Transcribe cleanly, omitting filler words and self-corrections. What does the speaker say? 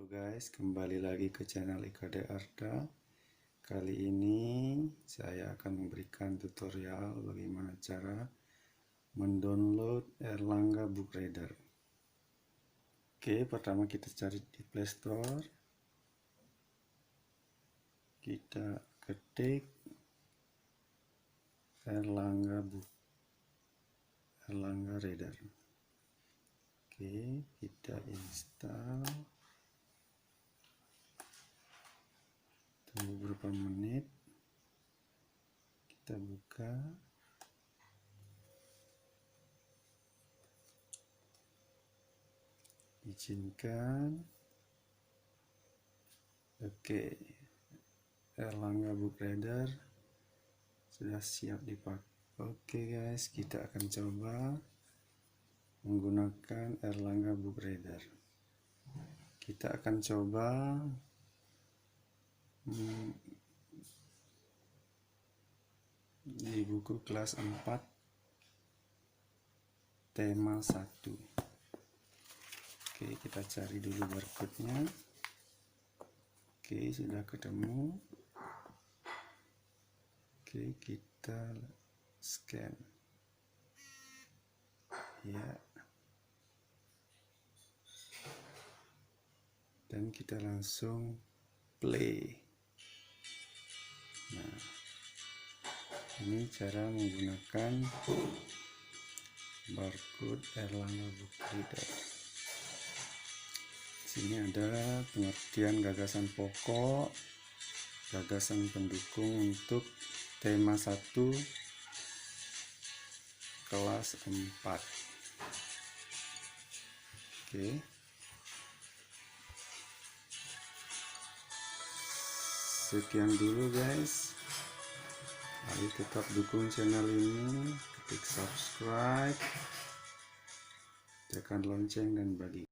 guys, kembali lagi ke channel IKD Arda. Kali ini saya akan memberikan tutorial bagaimana cara mendownload Erlangga Book Reader. Oke, pertama kita cari di Play Store. Kita ketik Erlangga Reader. Oke, kita install. Tunggu beberapa menit, kita buka. Izinkan. Oke, Erlangga Book Reader sudah siap dipakai. Oke guys, kita akan coba menggunakan Erlangga Book Reader. Kita akan coba di buku kelas 4 tema 1. Oke, kita cari dulu barcode-nya. Oke, sudah ketemu. Oke, kita scan. Ya. Dan kita langsung play. Nah, ini cara menggunakan barcode Erlangga Book Reader. Sini ada pengertian gagasan pokok, gagasan pendukung untuk tema 1 kelas 4. Oke. Sekian dulu guys. Ayo tetap dukung channel ini, klik subscribe, tekan lonceng dan bagi.